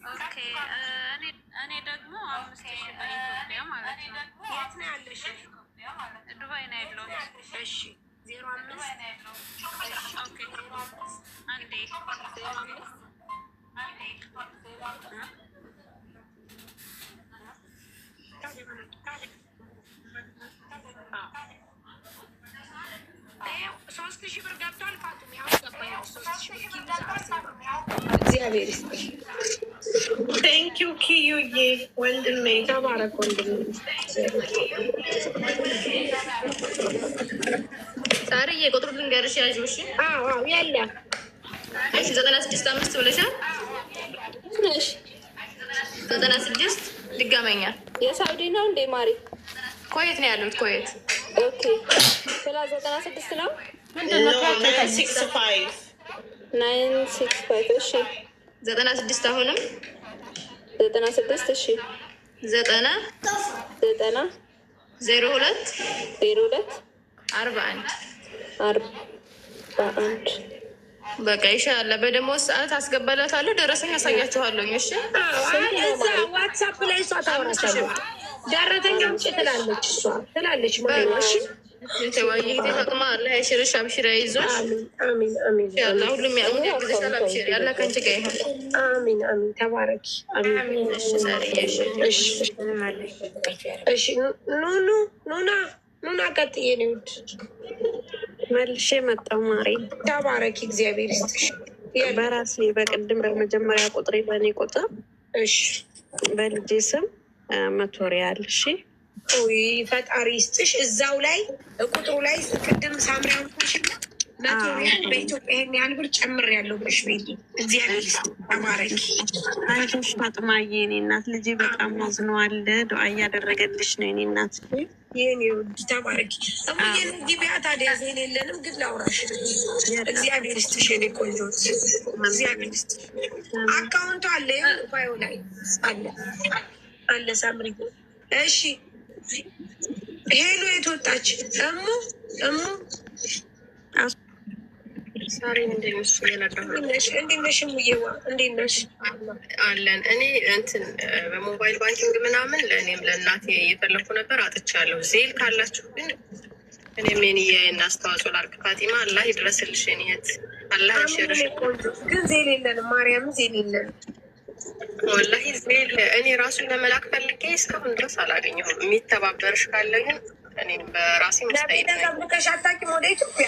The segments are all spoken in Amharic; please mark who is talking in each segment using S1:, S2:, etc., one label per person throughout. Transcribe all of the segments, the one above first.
S1: ኦኬ እኔ ደግሞ 5,000 በኢትዮጵያ ማለት ነው።
S2: የት ነው ያለሽ?
S1: ዱባይ ነው ያለሁት።
S2: እሺ 05
S1: ኦኬ አንዴ
S2: 3,000 ብር ገብቷል። ፋጡም ያው ገባኝ። 3,000 እግዚአብሔር ይስጥሽ። ቴንኪው ኪዩዬ ወንድሜ ተባረክ ወንድሜ።
S3: ሳርዬ ቁጥሩ ልንገርሽ ያዥው። እሺ
S2: ያለ
S3: እሺ 96 ብለሻል።
S4: እሺ
S3: 96 ድጋመኛ
S4: የሳውዲ ነው እንዴ ማሪ?
S3: ኮይት ነው ያሉት ኮይት።
S4: ኦኬ ስላ 96 ነው
S2: 965
S4: 965 እሺ
S3: 96 አሁንም
S4: 96 እሺ
S3: 90
S4: 02
S3: 41
S4: 41
S3: በቃ ይሻላል። በደሞዝ ሰዓት አስገባላታለሁ። ደረሰኝ ያሳያችኋለሁ። እሺ
S2: እዛ ዋትሳፕ ላይ እሷ ታወራታለች። ደረተኛ ውጭ ትላለች እሷ ትላለች ማለት ነው። እሺ
S3: ተወይ ተጠቅማ አለ አይሽርሽ አብሽራ ይዞሽ
S2: አሚን አሚን
S3: ያላ ሁሉም ያው ያግዝሻል። አብሽር ያላ ከንቺ ጋር ይሁን።
S2: አሚን አሚን ተባረኪ።
S3: አሚን። እሺ ሳሪ
S2: እሺ ኑና ቀጥዬ ነው
S5: መልሼ መጣሁ። ማሬ
S2: ተባረኪ። እግዚአብሔር ይስጥሽ።
S5: በራሴ በቅድም በመጀመሪያ ቁጥሬ በእኔ ቁጥር
S2: እሺ
S5: በልጄ ስም 100 ሪያል። እሺ
S2: ፈጣሪ ይስጥሽ። እዛው ላይ ቁጥሩ ላይ ቅድም ሳምሪያን ኮሽና 100 ሪያል በኢትዮጵያ ይሄን ያህል ብር ጨምር ያለው ብሽ ቤት እግዚአብሔር ይስጥሽ። ተባረኪ።
S5: አይዞሽ ፋጥማዬ፣ የኔ እናት ልጄ በጣም አዝነዋል። ዱዓ እያደረገልሽ ነው የኔ እናት።
S2: ይህን ውድ ተባረኪ። እሙዬን ግቢያ ታዲያ ዜን የለንም ግን ላውራሽ። እግዚአብሔር ይስጥሽ የኔ ቆንጆ፣ እግዚአብሔር ይስጥሽ። አካውንቱ አለ ባዮ ላይ አለ ሳምሪ። እሺ ሄሎ የት ወጣች? እሙ
S6: ሳሪ እንዴት ነሽ?
S2: እንዴት ነሽ? ሙዬዋ እንዴት ነሽ?
S6: አለን። እኔ እንትን በሞባይል ባንኪንግ ምናምን ለእኔም ለእናቴ እየፈለኩ ነበር አጥቻለሁ። ዜል ካላችሁ ግን እኔም የኔን አስተዋጽኦ ላድርግ። ፋቲማ አላህ ይድረስልሽ የኔት አላህ ይሽርሽ።
S2: ግን ዜል የለንም፣ ማርያም ዜል የለንም።
S6: ወላሂ ዜል እኔ ራሱን ለመላክ ፈልጌ እስካሁን ድረስ አላገኘሁም። የሚተባበርሽ ካለ ግን እኔም በራሴ መስጠይት
S2: ተጠብቀሽ አታውቂም ወደ ኢትዮጵያ?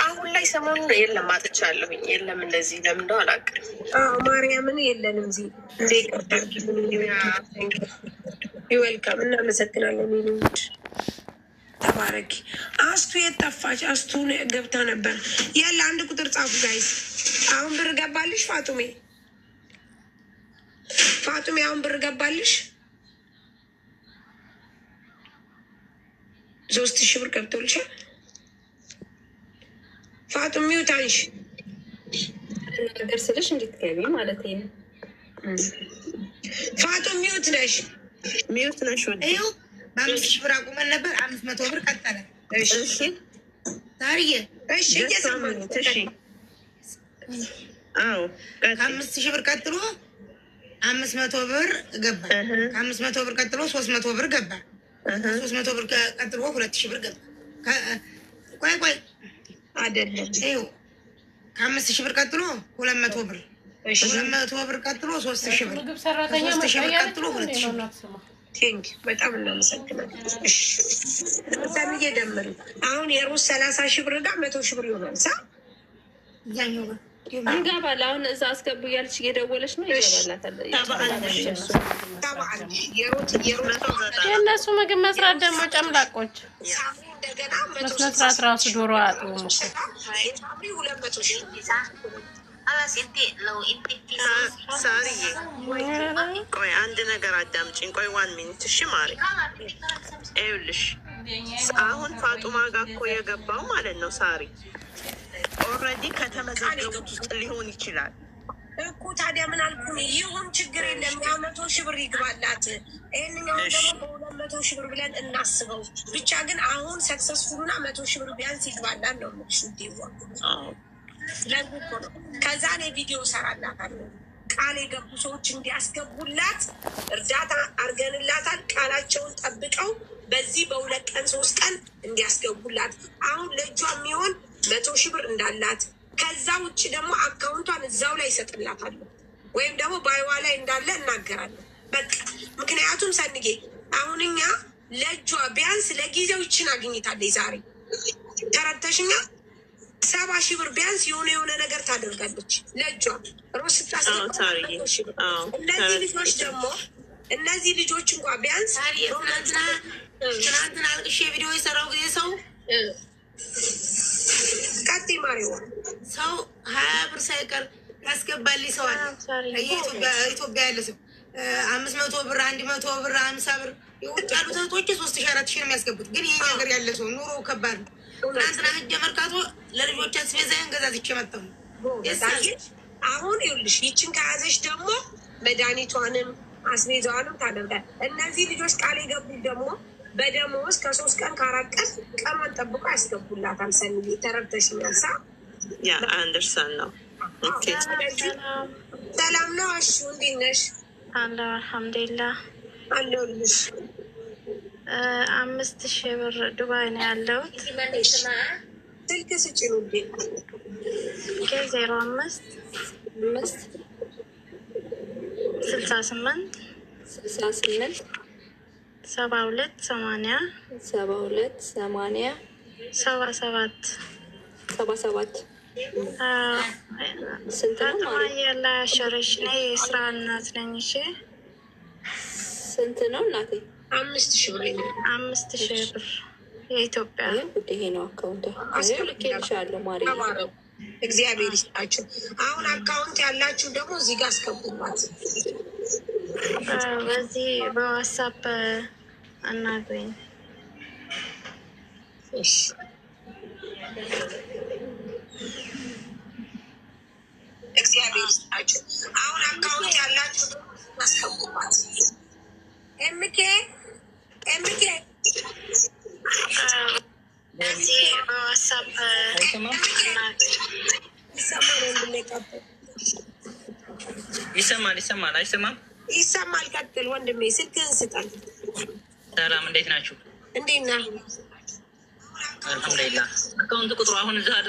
S6: አሁን ላይ ሰሞኑን የለም አጥቻለሁኝ። የለም እንደዚህ ለምን እንደው አላውቅም።
S2: ማርያምን የለንም ዜ እንደ ይቅርታ ይወልካም። እናመሰግናለን። ሌሎች ተባረኪ። አስቱ የት ጠፋች? አስቱ ገብታ ነበር። ያለ አንድ ቁጥር ጻፉ ጋይስ። አሁን ብር ገባልሽ ፋጡሜ? ፋጡሜ አሁን ብር ገባልሽ? 3,000 ብር ገብቶልሻል። ፋጡም ሚውት አንሺ
S4: ነገር ስልሽ እንድትገቢ ማለት ነው።
S2: ፋጡም ሚውት ነሽ፣
S5: ሚውት ነሽ።
S7: ይኸው በ5,000 ብር አቁመን ነበር። 500 ብር ቀጠለ።
S2: እሺ
S7: ታሪዬ
S2: እሺ እየሰማን
S5: እሺ
S7: ከ5,000 ብር ቀጥሎ 500 ብር ገባ። ከ500 ብር ቀጥሎ 300 ብር ገባ። 300 ብር ቀጥሎ 2,000 ብር ገባ። ቆይ
S2: አይደለም
S7: ይኸው ከ5,000 ብር ቀጥሎ 200 ብር፣ 200 ብር ቀጥሎ 3,000 ብር፣ 3,000 ብር ቀጥሎ 2,000 ብር።
S2: ቴንክ በጣም እናመሰግናለን። እሺ ሰምዬ ደምሩ። አሁን የሩስ 30,000 ብር ጋር 100,000 ብር ይሆናል። ሳ
S7: እያኛው ጋር
S4: እንገባል። አሁን እዛ አስገቡ እያለች እየደወለች ነው። ይገባላታል።
S1: የእነሱ ምግብ መስራት ደግሞ ጨምላቆች መስራት ራሱ ዶሮ አጥቦም
S5: ሳርዬ ቆይ አንድ ነገር አዳምጪኝ። ቆይ 1 ሚኒት እሺ ማሪ። ይኸውልሽ አሁን ፋጡማ ጋር እኮ የገባው ማለት ነው ሳሪ ኦልሬዲ ከተመዘገቡት ውስጥ ሊሆን ይችላል
S2: እኮ። ታዲያ ምን አልኩኝ? ይሁን ችግር የለም። 100,000 ብር ይግባላት። ይህንኛው ደግሞ በ200,000 ብር ብለን እናስበው ብቻ። ግን አሁን ሰክሰስፉልና 100,000 ብር ቢያንስ ይግባላት ነው ምሽ ዲዋ ለጉ እኮ ነው። ከዛ እኔ ቪዲዮ እሰራላታለሁ። ቃል የገቡ ሰዎች እንዲያስገቡላት እርዳታ አርገንላታል። ቃላቸውን ጠብቀው በዚህ በ2 ቀን 3 ቀን እንዲያስገቡላት አሁን ለእጇ የሚሆን 100 ሺህ ብር እንዳላት ከዛ ውጭ ደግሞ አካውንቷን እዛው ላይ ይሰጥላታሉ ወይም ደግሞ ባይዋ ላይ እንዳለ እናገራለን። በቃ ምክንያቱም ሰንጌ አሁን እኛ ለእጇ ቢያንስ ለጊዜው ይችን አግኝታለች ዛሬ ተረተሽኛ 70 ሺህ ብር ቢያንስ የሆነ ነገር ታደርጋለች ለእጇ ሮስ ስታስገባ። እነዚህ ልጆች ደግሞ እነዚህ ልጆች እንኳ ቢያንስ
S7: ትናንትና አልቅሼ ቪዲዮ የሰራው ጊዜ ሰው
S2: ቀጥ ማሪዋ
S7: ሰው 20 ብር ሳይቀር ያስገባልኝ ሰው አለ። ኢትዮጵያ ያለ ሰው 500 ብር 100 ብር 50 ብር የውጭ ያሉት እህቶች 3,000 4,000 ነው የሚያስገቡት። ግን ይህ ነገር ያለ ሰው ኑሮ ከባድ ነው። ትናንትና ሂጅ መርካቶ ለልጆች አስቤዛዬን ገዛዝቼ መጣሁ።
S2: አሁን ይኸውልሽ ይችን ከያዘች ደግሞ መድኃኒቷንም አስቤዛዋንም ታደርጋል። እነዚህ ልጆች ቃል የገቡት ደግሞ በደሞዝ ከ3 ቀን ከ4 ቀን ቀኗን ጠብቆ ያስገቡላታል። ሰንዬ ተረድተሽኛል?
S5: አንደርሳን ነው።
S2: ሰላም ነው። እሺ እንዴት ነሽ?
S1: አለሁ አልሐምዱሊላህ
S2: አለሁልሽ።
S1: 5,000 ብር ዱባይ ነው ያለሁት።
S2: ስልክ ስጪኝ ውዴ።
S1: 05 68 72 80 77 ፋጡማ ያላ ሸረሽ ነኝ። የስራ እናት ነኝ። እሺ
S6: ስንት ነው እናቴ?
S2: 5,000 ብር
S1: 5,000 ብር የኢትዮጵያ
S6: ይሄ ነው አካውንት ልኬልሻለሁ። ማሪ
S2: እግዚአብሔር ይስጣችሁ። አሁን አካውንት ያላችሁ ደግሞ እዚህ ጋር አስገቡባት።
S1: በዚህ በዋትሳፕ አናግረኝ።
S2: እሺ እግዚአብሔር ይስጣችሁ። አሁን አካውንት ያላችሁ ደግሞ አስገቡባት። ኤምኬ
S1: በዚህ በዋትሳፕ
S8: ይሰማል አይሰማም?
S2: ይሰማል። ቀጥል ወንድሜ፣ ስልክህን ስጠን።
S8: ሰላም እንዴት ናችሁ?
S2: እንዴት ነህ?
S8: አልሐምዱሊላህ። አካውንት ቁጥሩ አሁን እዛ አለ?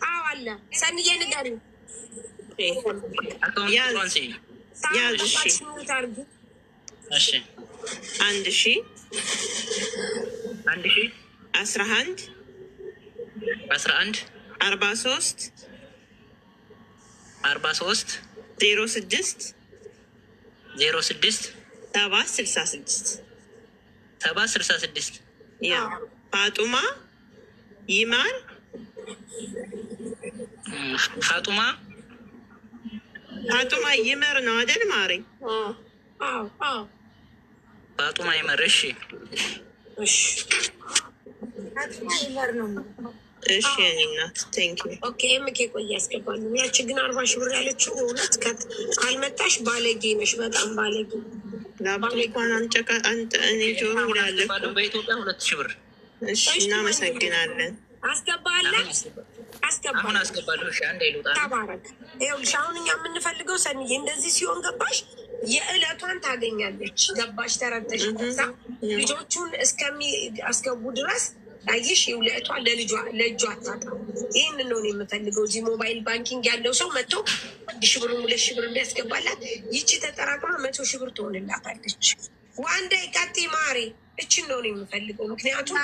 S2: አዎ አለ። ሰንዬ ንገሪኝ።
S8: አካውንት ቁጥሩን ሲይ
S5: ያዝ። እሺ 1000 11 43 06 766 ያ ፋጡማ ይማር ፋጡማ ይመር ነው አይደል? ማሪ
S8: ፋጡማ ይመር። እሺ
S5: እሺ የእኔ እናት ቴንክ ዩ።
S2: ኦኬ ኤምኬ ቆይ ያስገባሉ። ያቺ ግን 40 ሺህ ብር ያለችው እውነት ካልመጣሽ ባለጌ ነሽ፣ በጣም ባለጌ።
S5: ላፕቶፓን አንተ እኔ ጆሮ ይላለሁ።
S8: በኢትዮጵያ 2,000 ብር።
S5: እሺ እናመሰግናለን።
S2: አስገባለሁ።
S8: አሁን አስገባለሁ። እሺ አንዴ ልውጣ።
S2: ተባረክ። ይኸውልሽ አሁን እኛ የምንፈልገው ሰንዬ እንደዚህ ሲሆን ገባሽ፣ የዕለቷን ታገኛለች። ገባሽ? ተረድተሽ? ልጆቹን እስከሚያስገቡ ድረስ አየሽ፣ የውለቷ ለእጇ አታጣም። ይህን ነው የምፈልገው። እዚህ ሞባይል ባንኪንግ ያለው ሰው መጥቶ 1,000 ብር 2,000 ብር እንዲያስገባላት፣ ይቺ ተጠራቅማ 100 ሺህ ብር ትሆንላታለች። ዋንዳይ ቀጤ ማሬ፣ እችን ነው የምፈልገው። ምክንያቱም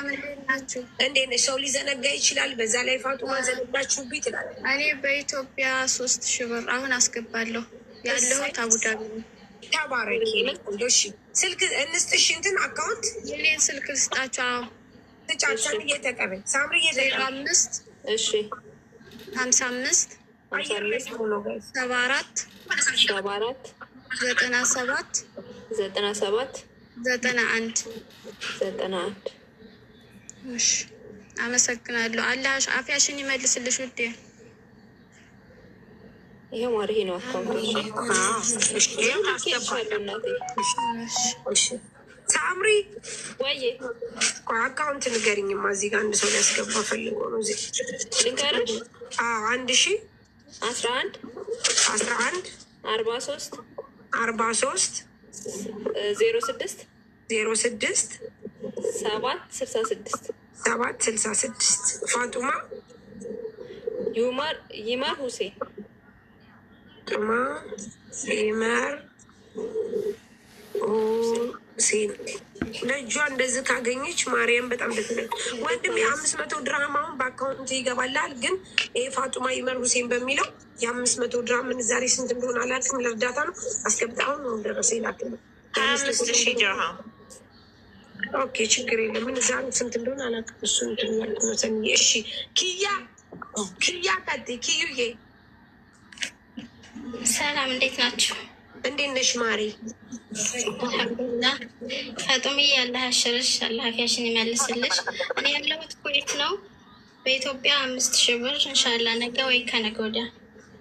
S2: እንዴት ሰው ሊዘነጋ ይችላል። በዛ ላይ ፋጡማ ዘነጋችሁብኝ ትላለች።
S1: እኔ በኢትዮጵያ 3,000 ብር አሁን አስገባለሁ ያለሁት አቡዳቢ።
S2: ተባረኪ። እሺ ስልክ እንስጥሽ፣ እንትን አካውንት
S1: የኔን ስልክ ልስጣቸው።
S2: ትጫጫን እየተቀበል ሳምሪ እየተቀበል
S6: 5 እሺ
S1: 55 74
S6: 94
S1: 97 91 እሺ አመሰግናለሁ። አላህ አፍያሽን ይመልስልሽ ውዴ።
S6: ይሄ ማሪ ነው አካውንት።
S2: ሳምሪ
S6: ወይ
S2: አካውንት ንገሪኝማ። እዚህ ጋር አንድ ሰው ሊያስገባ ፈልጎ ነው። እዚህ
S6: ልንገርሽ?
S2: 1000
S6: 11
S2: 11
S4: 43
S2: 43
S4: 06
S2: 06
S4: 766
S2: 766 ፋጡማ
S4: ይማር ሁሴን
S2: ጡማ ይመር ሁሴን። ለእጇ እንደዚህ ካገኘች ማርያም በጣም ደስ ይላል። ወንድም የ500 ድርሃም አሁን በአካውንት ይገባላል። ግን ይሄ ፋጡማ ይመር ሁሴን በሚለው የ500 ድርሃም ምንዛሬ ስንት እንደሆነ አላውቅም። ለእርዳታ ነው አስገብታ አሁን ነው ደረሰ ይላል።
S5: 25,000 ድርሃም።
S2: ኦኬ ችግር የለም። ምንዛሬ ስንት እንደሆነ አላውቅም። እሱ እንትን ያልኩ ነው ሰኒ። እሺ ኪያ ቀጤ ኪዩዬ
S9: ሰላም እንዴት ናችሁ?
S2: እንዴት ነሽ ማሪ?
S9: አልሐምዱሊላህ። ፈጡምዬ አላህ ያሽርሽ፣ አላህ አፊያሽን ይመልስልሽ። እኔ ያለሁት ኩዌት ነው። በኢትዮጵያ 5,000 ብር እንሻላ ነገ ወይ ከነገ ወዲያ።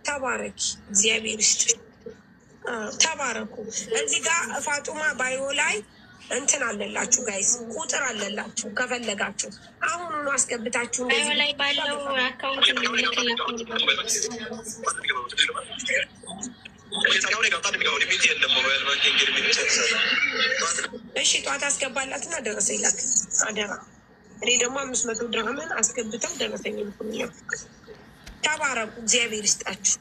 S2: ተባረኪ፣ እግዚአብሔር ይስጥ። ተባረኩ። እዚህ ጋር ፋጡማ ባዮ ላይ እንትን አለላችሁ ጋይስ፣ ቁጥር አለላችሁ ከፈለጋችሁ አሁኑኑ አስገብታችሁ
S9: ባዮ ላይ ባለው አካውንት ልክላችሁ።
S2: እሺ ጠዋት አስገባላትና ደረሰኝ ላክ አደራ። እኔ ደግሞ 500 ድርሃምን አስገብተው ደረሰኝ ልኩልኛል። ተባረኩ፣ እግዚአብሔር ይስጣችሁ።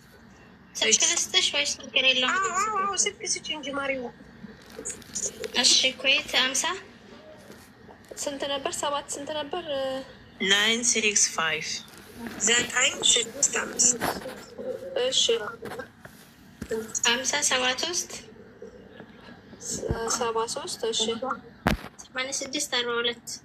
S9: ስልክ ልስጥሽ ወይስ ችግር የለውም?
S2: ስልክ ስጭ እንጂ ማሪው።
S9: እሺ ኩዌት 50
S4: ስንት ነበር? 7 ስንት ነበር?
S5: 965
S2: 965
S4: እሺ
S9: 50 73
S4: 73 እሺ
S9: 86 42